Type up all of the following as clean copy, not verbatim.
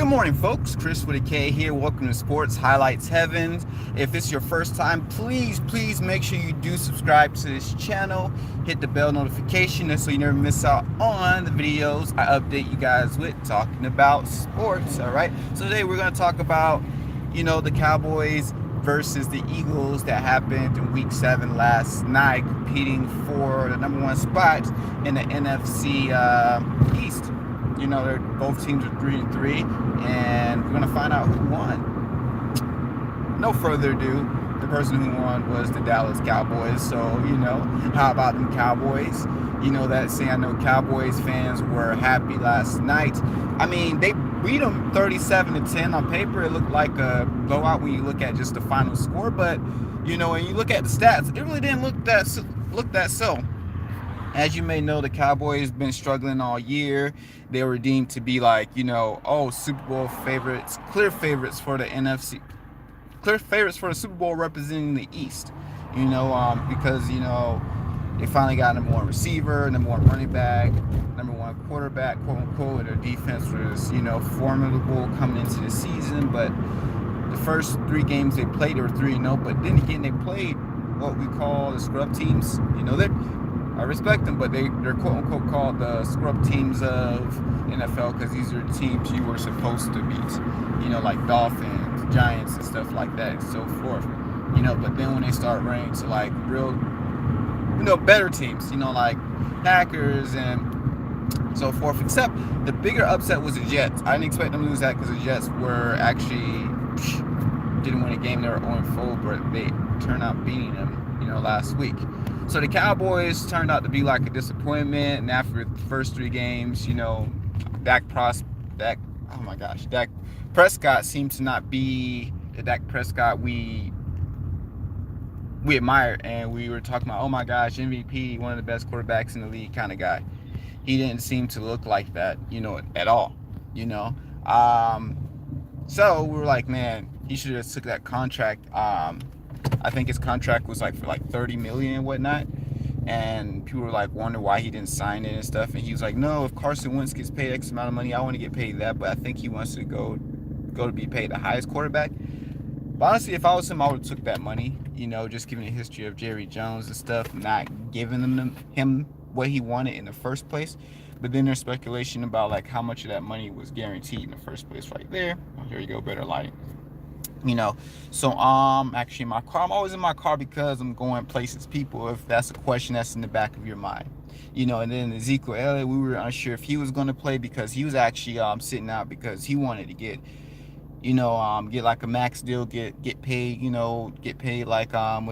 Good morning, folks. Chris with a K here. Welcome to Sports Highlights Heaven. If it's your first time, please make sure you do subscribe to this channel. Hit the bell notification so you never miss out on the videos I update you guys with talking about sports. All right. So today we're going to talk about, the Cowboys versus the Eagles that happened in Week 7 last night, competing for the number 1 spot in the NFC East. They're both teams are 3-3, and we're gonna find out who won. No further ado, the person who won was the Dallas Cowboys. So, how about them Cowboys? That saying. I know Cowboys fans were happy last night. I mean, they beat them 37-10. On paper, it looked like a blowout when you look at just the final score. But when you look at the stats, it really didn't look that so. As you may know, the Cowboys been struggling all year. They were deemed to be Super Bowl favorites, clear favorites for the NFC, clear favorites for the Super Bowl representing the East. Because they finally got number 1 receiver, number 1 running back, number 1 quarterback, quote unquote. Their defense was formidable coming into the season, but the first 3 games they played, they were 3-0. But then again, they played what we call the scrub teams. I respect them, but they're quote-unquote called the scrub teams of NFL because these are teams you were supposed to beat, like Dolphins, Giants, and stuff like that, and so forth. But then when they start running to real, better teams, like Packers and so forth, except the bigger upset was the Jets. I didn't expect them to lose that because the Jets were actually didn't win a game. They were 0-4, but they turned out beating them, last week. So the Cowboys turned out to be like a disappointment, and after the first 3 games, Dak Prescott seemed to not be the Dak Prescott we admired, and we were talking about, oh my gosh, MVP, one of the best quarterbacks in the league kind of guy. He didn't seem to look like that, at all, So we were like, man, he should have took that contract. I think his contract was for $30 million and whatnot, and people were wonder why he didn't sign it and stuff. And he was like, no, if Carson Wentz gets paid X amount of money, I want to get paid that, but I think he wants to go to be paid the highest quarterback. But honestly, if I was him, I would have took that money, just given the history of Jerry Jones and stuff, not giving him what he wanted in the first place. But then there's speculation about how much of that money was guaranteed in the first place right there. Oh, here you go, better lighting. So actually in my car, I'm always in my car because I'm going places, people, if that's a question that's in the back of your mind. And then Ezekiel Elliott, we were unsure if he was going to play because he was actually sitting out because he wanted to get a max deal, get paid, get paid from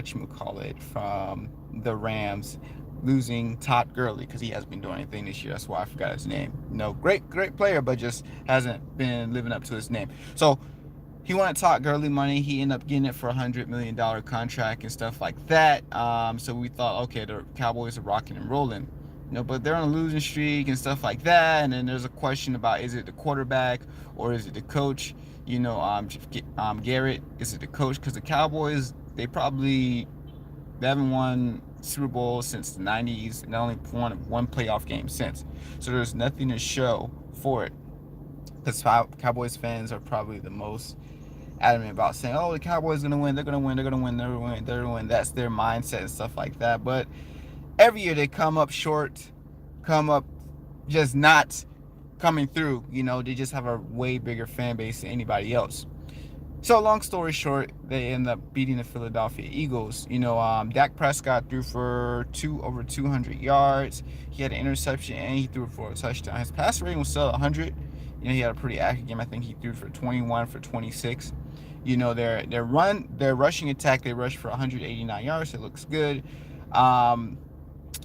the Rams, losing Todd Gurley because he hasn't been doing anything this year. That's why I forgot his name. Great player, but just hasn't been living up to his name. So he wanted Todd Gurley money. He ended up getting it for a $100 million contract and stuff like that. So we thought, okay, the Cowboys are rocking and rolling, but they're on a losing streak and stuff like that. And then there's a question about, is it the quarterback or is it the coach? Garrett, is it the coach? Because the Cowboys, they haven't won Super Bowl since the 90s, and they only won 1 playoff game since. So there's nothing to show for it. Because Cowboys fans are probably the most adamant about saying, oh, the Cowboys are going to win, they're going to win, they're going to win, they're going to win. That's their mindset and stuff like that. But every year they come up short, just not coming through. They just have a way bigger fan base than anybody else. So long story short, they end up beating the Philadelphia Eagles. Dak Prescott threw for over 200 yards. He had an interception and he threw for a touchdown. His passer rating was still 100. He had a pretty accurate game. I think he threw for 21 for 26. Their rushing attack, they rushed for 189 yards. It looks good. But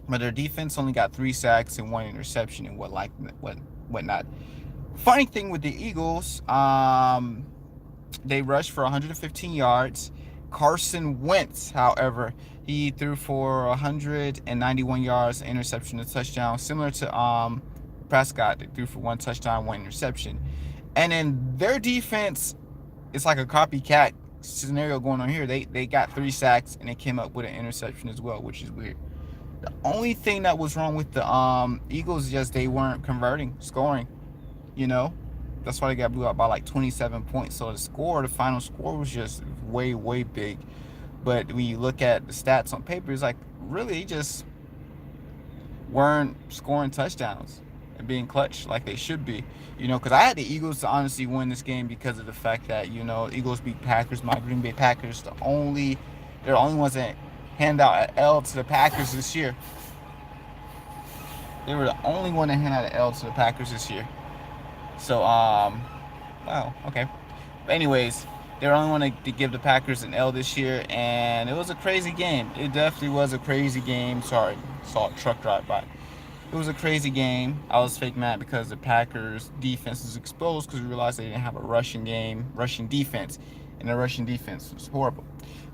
their defense only got 3 sacks and 1 interception and whatnot. Funny thing with the Eagles, they rushed for 115 yards. Carson Wentz, however, he threw for 191 yards, interception, and touchdown, similar to Prescott. They threw for 1 touchdown, 1 interception. And then their defense, it's like a copycat scenario going on here. They got 3 sacks and they came up with an interception as well, which is weird. The only thing that was wrong with the Eagles is just they weren't scoring. That's why they got blew out by like 27 points. So the final score was just way, way big. But when you look at the stats on paper, it's like really just weren't scoring touchdowns and being clutch like they should be. Because I had the Eagles to honestly win this game because of the fact that, Eagles beat Packers. My Green Bay Packers, they're the only ones that hand out an L to the Packers this year. They were the only one that hand out an L to the Packers this year. So, wow, okay. But anyways, they were the only one to give the Packers an L this year, and it was a crazy game. It definitely was a crazy game. Sorry, saw a truck drive by. It was a crazy game. I was fake mad because the Packers defense was exposed because we realized they didn't have a rushing defense, and the rushing defense was horrible.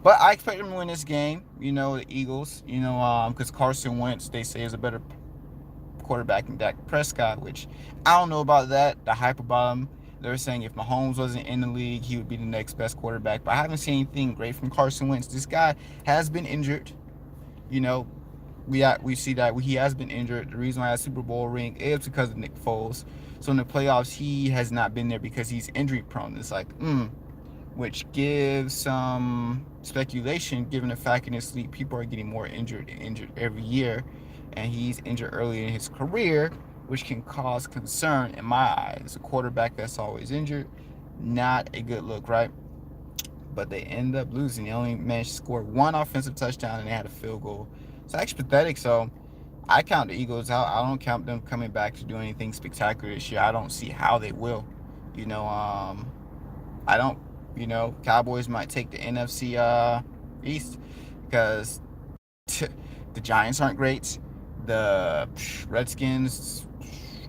But I expect them to win this game. The Eagles. Because Carson Wentz, they say, is a better quarterback than Dak Prescott, which I don't know about that. The hype about him. They're saying if Mahomes wasn't in the league, he would be the next best quarterback. But I haven't seen anything great from Carson Wentz. This guy has been injured. We see that he has been injured. The reason why he has a Super Bowl ring is because of Nick Foles. So in the playoffs, he has not been there because he's injury prone. It's like, which gives some speculation, given the fact in his league, people are getting more injured every year. And he's injured early in his career, which can cause concern in my eyes. A quarterback that's always injured, not a good look, right? But they end up losing. They only managed to score one offensive touchdown, and they had a field goal. It's actually pathetic. So I count the Eagles out. I don't count them coming back to do anything spectacular this year. I don't see how they will. I don't. Cowboys might take the NFC East because the Giants aren't great. The Redskins,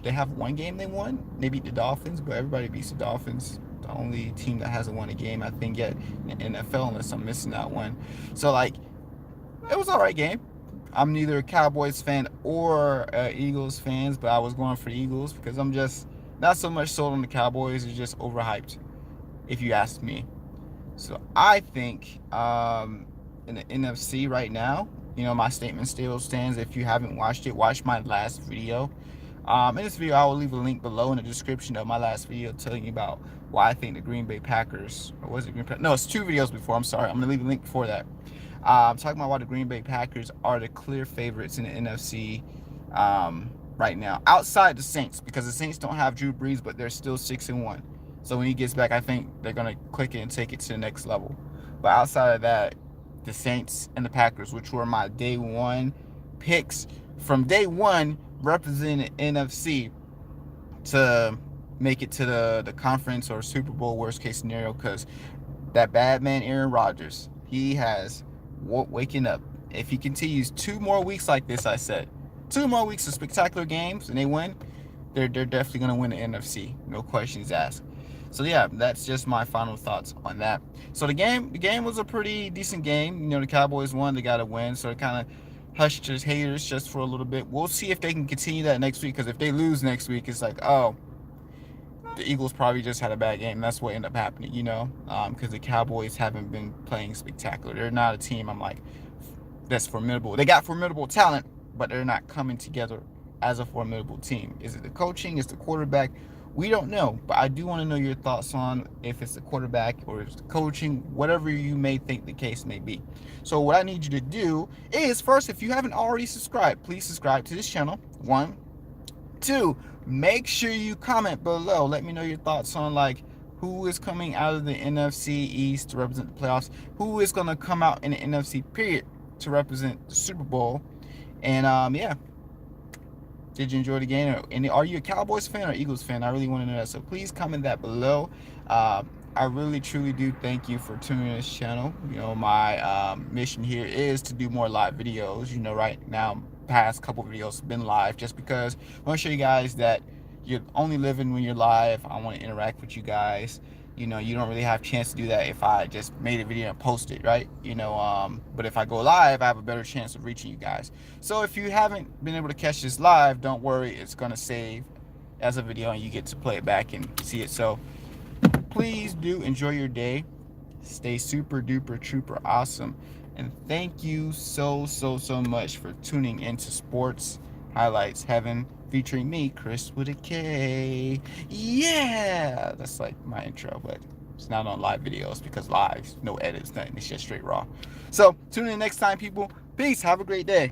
they have one game they won. They beat the Dolphins, but everybody beats the Dolphins. The only team that hasn't won a game, I think, yet in the NFL, unless I'm missing that one. So, it was an all right game. I'm neither a Cowboys fan or Eagles fans, but I was going for the Eagles because I'm just not so much sold on the Cowboys. It's just overhyped, if you ask me. So I think in the NFC right now, my statement still stands. If you haven't watched it, watch my last video. In this video, I will leave a link below in the description of my last video telling you about why I think the Green Bay Packers, or was it Green Bay? No, it's 2 videos before. I'm sorry. I'm going to leave a link before that. I'm talking about why the Green Bay Packers are the clear favorites in the NFC right now, outside the Saints, because the Saints don't have Drew Brees, but they're still 6-1. So when he gets back, I think they're going to click it and take it to the next level. But outside of that, the Saints and the Packers, which were my day one picks from day one, represented NFC to make it to the conference or Super Bowl worst case scenario, because that bad man Aaron Rodgers, he has waking up. If he continues 2 more weeks like this, I said 2 more weeks of spectacular games and they win, they're definitely going to win the NFC, no questions asked. So yeah, that's just my final thoughts on that. So the game was a pretty decent game. The Cowboys won, they got to win, so it kind of hushed his haters just for a little bit. We'll see if they can continue that next week, because if they lose next week, it's like, oh, the Eagles probably just had a bad game. That's what ended up happening, because the Cowboys haven't been playing spectacular. They're not a team I'm like, that's formidable. They got formidable talent, but they're not coming together as a formidable team. Is it the coaching? Is the quarterback? We don't know, but I do want to know your thoughts on if it's the quarterback or if it's the coaching, whatever you may think the case may be. So what I need you to do is, first, if you haven't already subscribed, please subscribe to this channel. 1, 2, make sure you comment below. Let me know your thoughts on who is coming out of the NFC East to represent the playoffs, who is going to come out in the NFC period to represent the Super Bowl, and yeah. Did you enjoy the game? And are you a Cowboys fan or Eagles fan? I really want to know that. So please comment that below. I really, truly do thank you for tuning in this channel. My mission here is to do more live videos. Right now, past couple videos have been live just because I want to show you guys that you're only living when you're live. I want to interact with you guys. You don't really have a chance to do that if I just made a video and post it, right? But if I go live, I have a better chance of reaching you guys. So if you haven't been able to catch this live, don't worry, it's gonna save as a video and you get to play it back and see it. So please do enjoy your day. Stay super duper trooper awesome. And thank you so much for tuning into Sports Highlights Heaven. featuring me, Chris with a K. Yeah, that's like my intro, but it's not on live videos because live, no edits, nothing. It's just straight raw. So tune in next time, people. Peace. Have a great day.